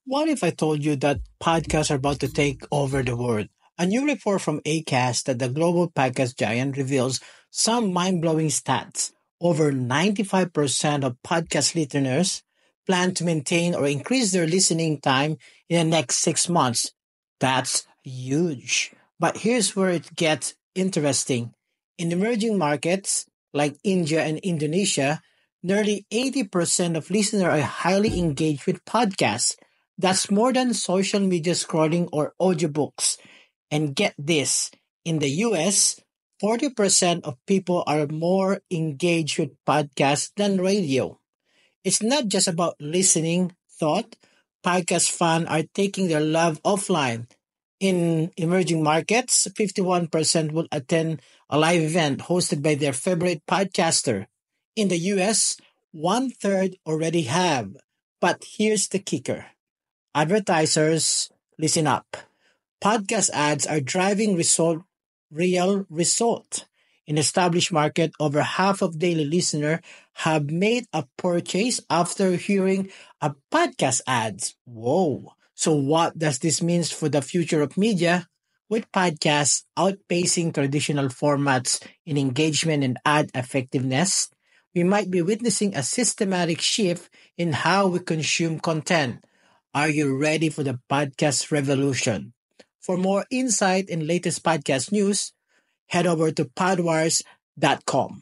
What if I told you that podcasts are about to take over the world? A new report from Acast that the global podcast giant reveals some mind-blowing stats. Over 95% of podcast listeners plan to maintain or increase their listening time in the next 6 months. That's huge. But here's where it gets interesting. In emerging markets like India and Indonesia, nearly 80% of listeners are highly engaged with podcasts. That's more than social media scrolling or audiobooks. And get this, in the US, 40% of people are more engaged with podcasts than radio. It's not just about listening, thought. Podcast fans are taking their love offline. In emerging markets, 51% will attend a live event hosted by their favorite podcaster. In the US, one third already have. But here's the kicker. Advertisers, listen up. Podcast ads are driving real result. In established market, over half of daily listeners have made a purchase after hearing a podcast ads. Whoa. So what does this mean for the future of media? With podcasts outpacing traditional formats in engagement and ad effectiveness, we might be witnessing a systematic shift in how we consume content. Are you ready for the podcast revolution? For more insight and latest podcast news, head over to podwars.com.